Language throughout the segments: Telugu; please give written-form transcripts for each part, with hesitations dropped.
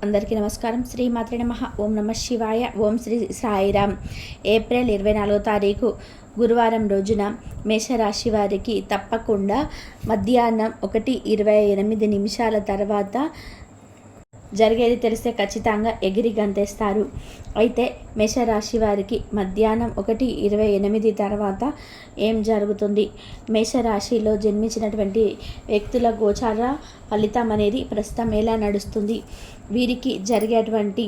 అందరికీ నమస్కారం. శ్రీమాత్రే నమః. ఓం నమః శివాయ. ఓం శ్రీ సాయిరామ్. ఏప్రిల్ 24వ తారీఖు గురువారం రోజున మేషరాశి వారికి తప్పకుండా మధ్యాహ్నం 1:28 తర్వాత జరిగేది తెలిస్తే ఖచ్చితంగా ఎగిరి గంతేస్తారు. అయితే మేషరాశి వారికి మధ్యాహ్నం 1:28 తర్వాత ఏం జరుగుతుంది? మేషరాశిలో జన్మించినటువంటి వ్యక్తుల గోచార ఫలితం అనేది ప్రస్తుతం ఎలా నడుస్తుంది? వీరికి జరిగేటువంటి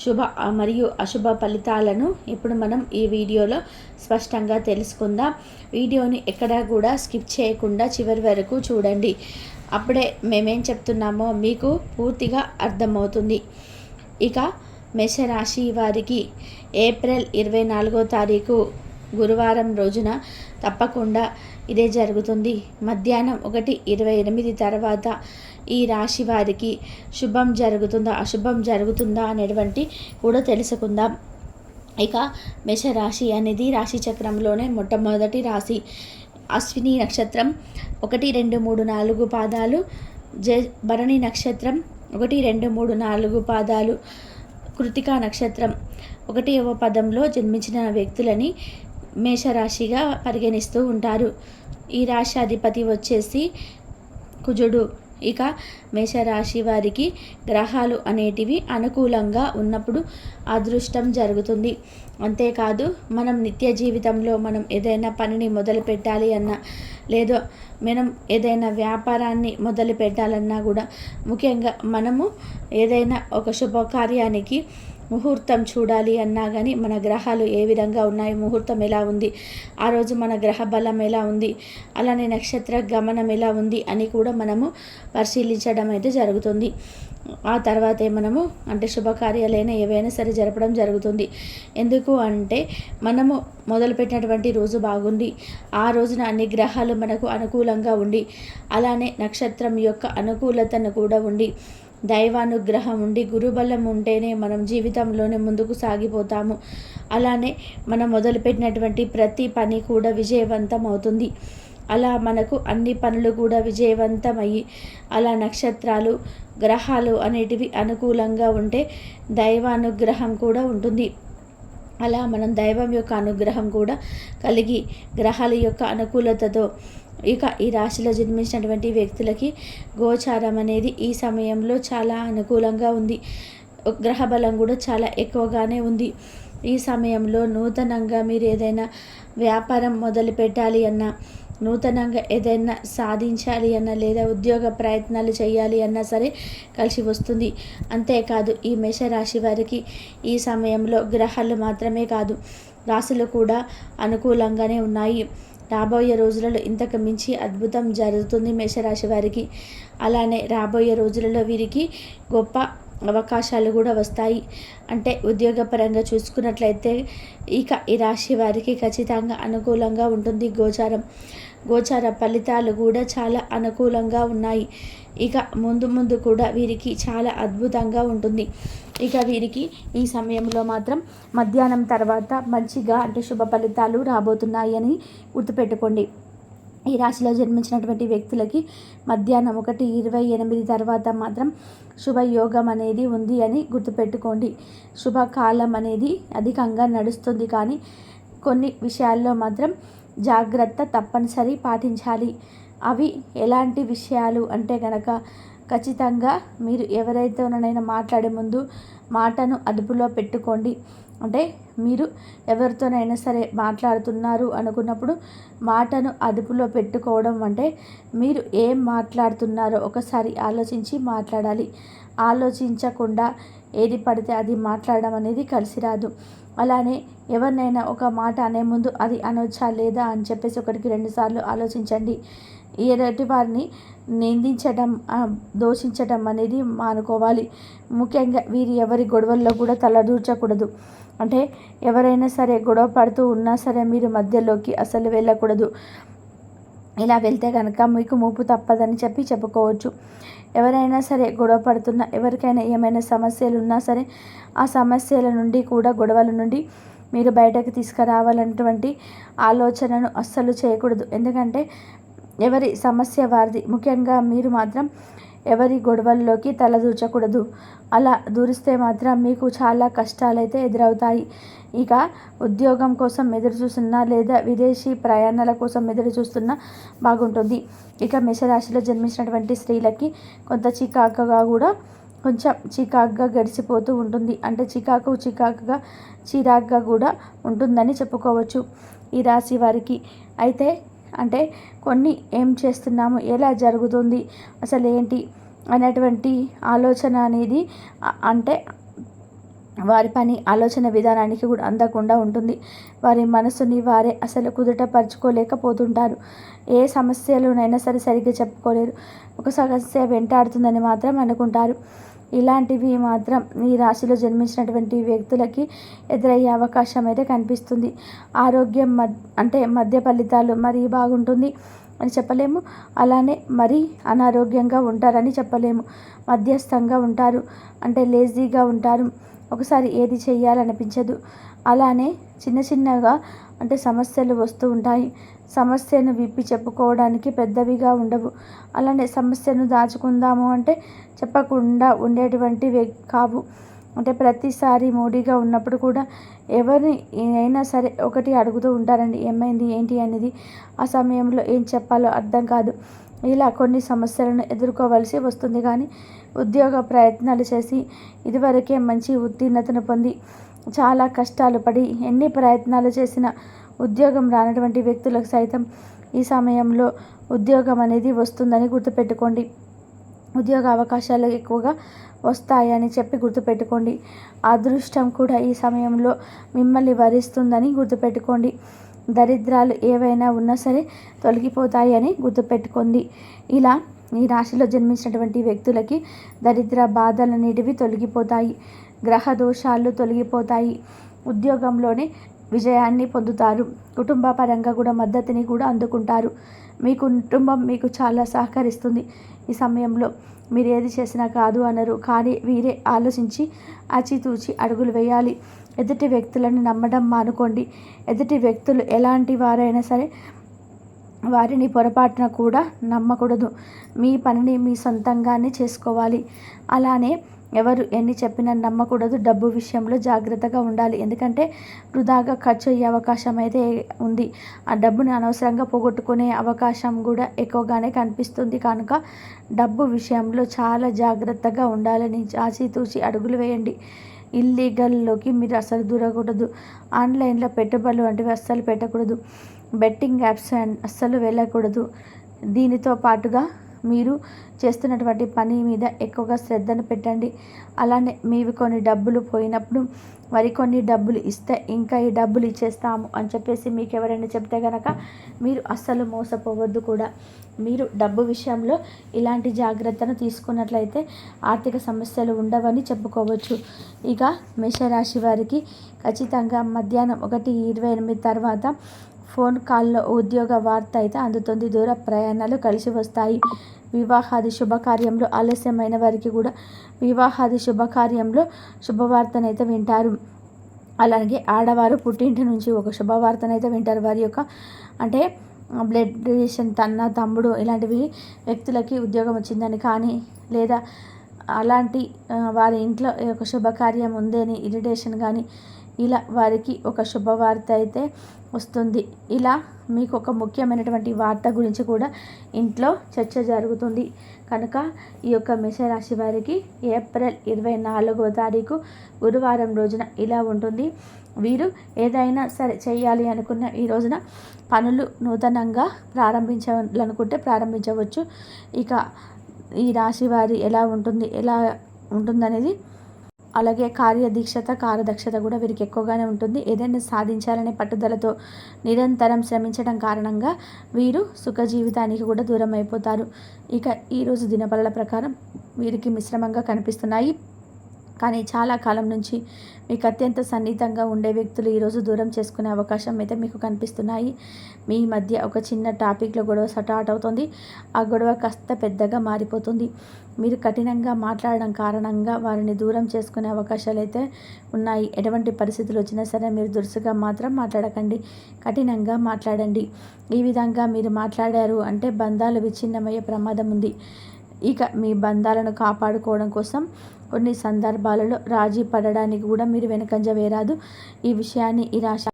శుభ మరియు అశుభ ఫలితాలను ఇప్పుడు మనం ఈ వీడియోలో స్పష్టంగా తెలుసుకుందాం. వీడియోని ఎక్కడా కూడా స్కిప్ చేయకుండా చివరి వరకు చూడండి. అప్పుడే మేమేం చెప్తున్నామో మీకు పూర్తిగా అర్థమవుతుంది. ఇక మేషరాశి వారికి ఏప్రిల్ 24వ తారీఖు గురువారం రోజున తప్పకుండా ఇదే జరుగుతుంది. మధ్యాహ్నం 1:28 తర్వాత ఈ రాశి వారికి శుభం జరుగుతుందా అశుభం జరుగుతుందా అనేటువంటి కూడా తెలుసుకుందాం. ఇక మేషరాశి అనేది రాశి చక్రంలోనే మొట్టమొదటి రాశి. అశ్విని నక్షత్రం 1, 2, 3, 4 పాదాలు, భరణి నక్షత్రం 1, 2, 3, 4 పాదాలు, కృతికా నక్షత్రం 1వ పదంలో జన్మించిన వ్యక్తులని మేషరాశిగా పరిగణిస్తూ ఉంటారు. ఈ రాశి అధిపతి వచ్చేసి కుజుడు. ఇక మేషరాశి వారికి గ్రహాలు అనేటివి అనుకూలంగా ఉన్నప్పుడు అదృష్టం జరుగుతుంది. అంతేకాదు మనం నిత్య జీవితంలో మనం ఏదైనా పనిని మొదలు పెట్టాలి అన్నా, లేదో మనం ఏదైనా వ్యాపారాన్ని మొదలు పెట్టాలన్నా కూడా, ముఖ్యంగా మనము ఏదైనా ఒక శుభకార్యానికి ముహూర్తం చూడాలి అన్నా కానీ మన గ్రహాలు ఏ విధంగా ఉన్నాయి, ముహూర్తం ఎలా ఉంది, ఆ రోజు మన గ్రహ బలం ఎలా ఉంది, అలానే నక్షత్ర గమనం ఎలా ఉంది అని కూడా మనము పరిశీలించడం అయితే జరుగుతుంది. ఆ తర్వాతే మనము శుభకార్యాలైనా ఏవైనా సరే జరపడం జరుగుతుంది. ఎందుకు అంటే మనము మొదలుపెట్టినటువంటి రోజు బాగుండి, ఆ రోజున అన్ని గ్రహాలు మనకు అనుకూలంగా ఉండి, అలానే నక్షత్రం యొక్క అనుకూలతను కూడా ఉండి, దైవానుగ్రహం ఉండి, గురుబలం ఉంటేనే మనం జీవితంలోనే ముందుకు సాగిపోతాము. అలానే మనం మొదలుపెట్టినటువంటి ప్రతి పని కూడా విజయవంతం అవుతుంది. అలా మనకు అన్ని పనులు కూడా విజయవంతమయ్యి, అలా నక్షత్రాలు గ్రహాలు అనేటివి అనుకూలంగా ఉంటే దైవానుగ్రహం కూడా ఉంటుంది. అలా మనం దైవం యొక్క అనుగ్రహం కూడా కలిగి గ్రహాల యొక్క అనుకూలతతో ఇక ఈ రాశిలో జన్మించినటువంటి వ్యక్తులకి గోచారం అనేది ఈ సమయంలో చాలా అనుకూలంగా ఉంది. గ్రహ బలం కూడా చాలా ఎక్కువగానే ఉంది. ఈ సమయంలో నూతనంగా మీరు ఏదైనా వ్యాపారం మొదలు పెట్టాలి అన్నా, నూతనంగా ఏదైనా సాధించాలి అన్నా, లేదా ఉద్యోగ ప్రయత్నాలు చేయాలి అన్నా సరే కలిసి వస్తుంది. అంతేకాదు ఈ మేషరాశి వారికి ఈ సమయంలో గ్రహాలు మాత్రమే కాదు, రాశులు కూడా అనుకూలంగానే ఉన్నాయి. రాబోయే రోజులలో ఇంతకు మించి అద్భుతం జరుగుతుంది మేషరాశి వారికి. అలానే రాబోయే రోజులలో వీరికి గొప్ప అవకాశాలు కూడా వస్తాయి. ఉద్యోగపరంగా చూసుకున్నట్లయితే ఇక ఈ రాశి వారికి ఖచ్చితంగా అనుకూలంగా ఉంటుంది. గోచార ఫలితాలు కూడా చాలా అనుకూలంగా ఉన్నాయి. ఇక ముందు కూడా వీరికి చాలా అద్భుతంగా ఉంటుంది. ఇక వీరికి ఈ సమయంలో మాత్రం మధ్యాహ్నం తర్వాత మంచిగా శుభ ఫలితాలు రాబోతున్నాయి అని గుర్తుపెట్టుకోండి. ఈ రాశిలో జన్మించినటువంటి వ్యక్తులకి మధ్యాహ్నం 1:28 తర్వాత మాత్రం శుభయోగం అనేది ఉంది అని గుర్తుపెట్టుకోండి. శుభకాలం అనేది అధికంగా నడుస్తుంది, కానీ కొన్ని విషయాల్లో మాత్రం జాగ్రత్త తప్పనిసరి పాటించాలి. అవి ఎలాంటి విషయాలు అంటే కనుక, ఖచ్చితంగా మీరు ఎవరైతేనైనా మాట్లాడే ముందు మాటను అదుపులో పెట్టుకోండి. మీరు ఎవరితోనైనా సరే మాట్లాడుతున్నారు అనుకున్నప్పుడు మాటను అదుపులో పెట్టుకోవడం మీరు ఏం మాట్లాడుతున్నారో ఒకసారి ఆలోచించి మాట్లాడాలి. ఆలోచించకుండా ఏది పడితే అది మాట్లాడడం అనేది కలిసి రాదు. అలానే ఎవరినైనా ఒక మాట అనే ముందు అది అనొచ్చా లేదా అని చెప్పేసి 1కి 2 సార్లు ఆలోచించండి. ఎదుటి వారిని నిందించడం, దూషించడం అనేది మానుకోవాలి. ముఖ్యంగా వీరు ఎవరి గొడవల్లో కూడా తలదూర్చకూడదు. ఎవరైనా సరే గొడవ పడుతూ ఉన్నా సరే మీరు మధ్యలోకి అసలు వెళ్ళకూడదు. ఇలా వెళ్తే కనుక మీకు ముప్పు తప్పదని చెప్పుకోవచ్చు. ఎవరైనా సరే గొడవ పడుతున్నా, ఎవరికైనా ఏమైనా సమస్యలు ఉన్నా సరే ఆ సమస్యల నుండి కూడా, గొడవల నుండి మీరు బయటకు తీసుకురావాలన్నటువంటి ఆలోచనను అస్సలు చేయకూడదు. ఎందుకంటే ఎవరి సమస్య వారిది. ముఖ్యంగా మీరు మాత్రం ఎవరి గొడవల్లోకి తలదూర్చకూడదు. అలా దూరిస్తే మాత్రం మీకు చాలా కష్టాలైతే ఎదురవుతాయి. ఇక ఉద్యోగం కోసం ఎదురు చూస్తున్నా లేదా విదేశీ ప్రయాణాల కోసం ఎదురు చూస్తున్నా బాగుంటుంది. ఇక మేషరాశిలో జన్మించినటువంటి స్త్రీలకి కొంత కొంచెం చికాకుగా గడిచిపోతూ ఉంటుంది. అంటే చిరాకుగా కూడా ఉంటుందని చెప్పుకోవచ్చు ఈ రాశి వారికి. అయితే కొన్ని ఏం చేస్తున్నాము, ఎలా జరుగుతుంది, అసలు ఏంటి అనేటువంటి ఆలోచన అనేది వారి పని ఆలోచన విధానానికి కూడా అందకుండా ఉంటుంది. వారి మనసుని వారే అసలు కుదుటపరుచుకోలేకపోతుంటారు. ఏ సమస్యలోనైనా సరిగ్గా చెప్పుకోలేరు. ఒక సమస్య వెంటాడుతుందని మాత్రం అనుకుంటారు. ఇలాంటివి మాత్రం ఈ రాశిలో జన్మించినటువంటి వ్యక్తులకి ఎదురయ్యే అవకాశం అయితే కనిపిస్తుంది. ఆరోగ్యం మధ్య ఫలితాలు మరీ బాగుంటుంది అని చెప్పలేము, అలానే మరీ అనారోగ్యంగా ఉంటారని చెప్పలేము. మధ్యస్థంగా ఉంటారు, లేజీగా ఉంటారు. ఒకసారి ఏది చేయాలనిపించదు. అలానే చిన్నగా సమస్యలు వస్తూ ఉంటాయి. సమస్యను విప్పి చెప్పుకోవడానికి పెద్దవిగా ఉండవు. అలానే సమస్యను దాచుకుందాము చెప్పకుండా ఉండేటువంటివి కావు. ప్రతిసారి మూడీగా ఉన్నప్పుడు కూడా ఎవరిని అయినా సరే ఒకటి అడుగుతూ ఉంటారండి, ఏమైంది ఏంటి అనేది. ఆ సమయంలో ఏం చెప్పాలో అర్థం కాదు. ఇలా కొన్ని సమస్యలను ఎదుర్కోవలసి వస్తుంది. కానీ ఉద్యోగ ప్రయత్నాలు చేసి ఇదివరకే మంచి ఉత్తీర్ణతను పొంది చాలా కష్టాలు పడి ఎన్ని ప్రయత్నాలు చేసినా ఉద్యోగం రానటువంటి వ్యక్తులకు సైతం ఈ సమయంలో ఉద్యోగం అనేది వస్తుందని గుర్తుపెట్టుకోండి. ఉద్యోగ అవకాశాలు ఎక్కువగా వస్తాయని చెప్పి గుర్తుపెట్టుకోండి. అదృష్టం కూడా ఈ సమయంలో మిమ్మల్ని వరిస్తుందని గుర్తుపెట్టుకోండి. దరిద్రాలు ఏవైనా ఉన్నా సరే తొలగిపోతాయి అని గుర్తుపెట్టుకోండి. ఇలా ఈ రాశిలో జన్మించినటువంటి వ్యక్తులకి దరిద్ర బాధలనేటివి తొలగిపోతాయి. గ్రహ దోషాలు తొలగిపోతాయి. ఉద్యోగంలోనే విజయాన్ని పొందుతారు. కుటుంబ పరంగా కూడా మద్దతుని కూడా అందుకుంటారు. మీ కుటుంబం మీకు చాలా సహకరిస్తుంది. ఈ సమయంలో మీరు ఏది చేసినా కాదు అనరు. కానీ వీరే ఆలోచించి ఆచితూచి అడుగులు వేయాలి. ఎదుటి వ్యక్తులను నమ్మడం మానుకోండి. ఎదుటి వ్యక్తులు ఎలాంటి వారైనా సరే వారిని పొరపాటున కూడా నమ్మకూడదు. మీ పనిని మీ సొంతంగానే చేసుకోవాలి. అలానే ఎవరు ఎన్ని చెప్పినా నమ్మకూడదు. డబ్బు విషయంలో జాగ్రత్తగా ఉండాలి. ఎందుకంటే వృధాగా ఖర్చు అయ్యే అవకాశం అయితే ఉంది. ఆ డబ్బుని అనవసరంగా పోగొట్టుకునే అవకాశం కూడా ఎక్కువగానే కనిపిస్తుంది. కనుక డబ్బు విషయంలో చాలా జాగ్రత్తగా ఉండాలని ఆచితూచి అడుగులు వేయండి. ఇల్లీగల్లోకి మీరు అసలు దూరకూడదు. ఆన్లైన్లో పెట్టుబడులు వంటివి అస్సలు పెట్టకూడదు. బెట్టింగ్ యాప్స్ అస్సలు వెళ్ళకూడదు. దీనితో పాటుగా మీరు చేస్తున్నటువంటి పని మీద ఎక్కువగా శ్రద్ధను పెట్టండి. అలానే మీవి కొన్ని డబ్బులు పోయినప్పుడు మరికొన్ని డబ్బులు ఇస్తే ఇంకా ఈ డబ్బులు ఇచ్చేస్తాము అని చెప్పేసి మీకు ఎవరైనా చెప్తే కనుక మీరు అస్సలు మోసపోవద్దు కూడా. మీరు డబ్బు విషయంలో ఇలాంటి జాగ్రత్తను తీసుకున్నట్లయితే ఆర్థిక సమస్యలు ఉండవని చెప్పుకోవచ్చు. ఇక మేషరాశి వారికి ఖచ్చితంగా మధ్యాహ్నం 1:28 తర్వాత ఫోన్ కాల్లో ఉద్యోగ వార్త అయితే అందుతుంది. దూర ప్రయాణాలు కలిసి వస్తాయి. వివాహాది శుభకార్యంలో ఆలస్యమైన వారికి కూడా వివాహాది శుభకార్యంలో శుభవార్తనైతే వింటారు. అలాగే ఆడవారు పుట్టింటి నుంచి ఒక శుభవార్తనైతే వింటారు. వారి యొక్క బ్లడ్ రిలేషన్ తమ్ముడు ఇలాంటివి వ్యక్తులకి ఉద్యోగం వచ్చిందని కానీ లేదా అలాంటి వారి ఇంట్లో ఒక శుభకార్యం ఉందని ఇరిటేషన్ కానీ ఇలా వారికి ఒక శుభవార్త అయితే వస్తుంది. ఇలా మీకు ఒక ముఖ్యమైనటువంటి వార్త గురించి కూడా ఇంట్లో చర్చ జరుగుతుంది. కనుక ఈ యొక్క మేషరాశి వారికి ఏప్రిల్ 24వ తారీఖు గురువారం రోజున ఇలా ఉంటుంది. వీరు ఏదైనా సరే చేయాలి అనుకున్న ఈ రోజున పనులు నూతనంగా ప్రారంభించాలనుకుంటే ప్రారంభించవచ్చు. ఇక ఈ రాశి వారి ఎలా ఉంటుందనేది అలాగే కార్యదక్షత కూడా వీరికి ఎక్కువగానే ఉంటుంది. ఏదైనా సాధించాలనే పట్టుదలతో నిరంతరం శ్రమించడం కారణంగా వీరు సుఖ జీవితానికి కూడా దూరం అయిపోతారు. ఇక ఈరోజు దినఫలాల ప్రకారం వీరికి మిశ్రమంగా కనిపిస్తున్నాయి. కానీ చాలా కాలం నుంచి మీకు అత్యంత సన్నిహితంగా ఉండే వ్యక్తులు ఈరోజు దూరం చేసుకునే అవకాశం అయితే మీకు కనిపిస్తున్నాయి. మీ మధ్య ఒక చిన్న టాపిక్లో గొడవ స్టార్ట్ అవుతుంది. ఆ గొడవ కాస్త పెద్దగా మారిపోతుంది. మీరు కఠినంగా మాట్లాడడం కారణంగా వారిని దూరం చేసుకునే అవకాశాలు అయితే ఉన్నాయి. ఎటువంటి పరిస్థితులు వచ్చినా సరే మీరు దురుసుగా మాత్రం మాట్లాడకండి, కఠినంగా మాట్లాడండి. ఈ విధంగా మీరు మాట్లాడారు అంటే బంధాలు విచ్ఛిన్నమయ్యే ప్రమాదం ఉంది. ఇక మీ బంధాలను కాపాడుకోవడం కోసం కొన్ని సందర్భాలలో రాజీ పడడానికి కూడా మీరు వెనకంజ వేయరాదు. ఈ విషయాన్ని ఈ రాశి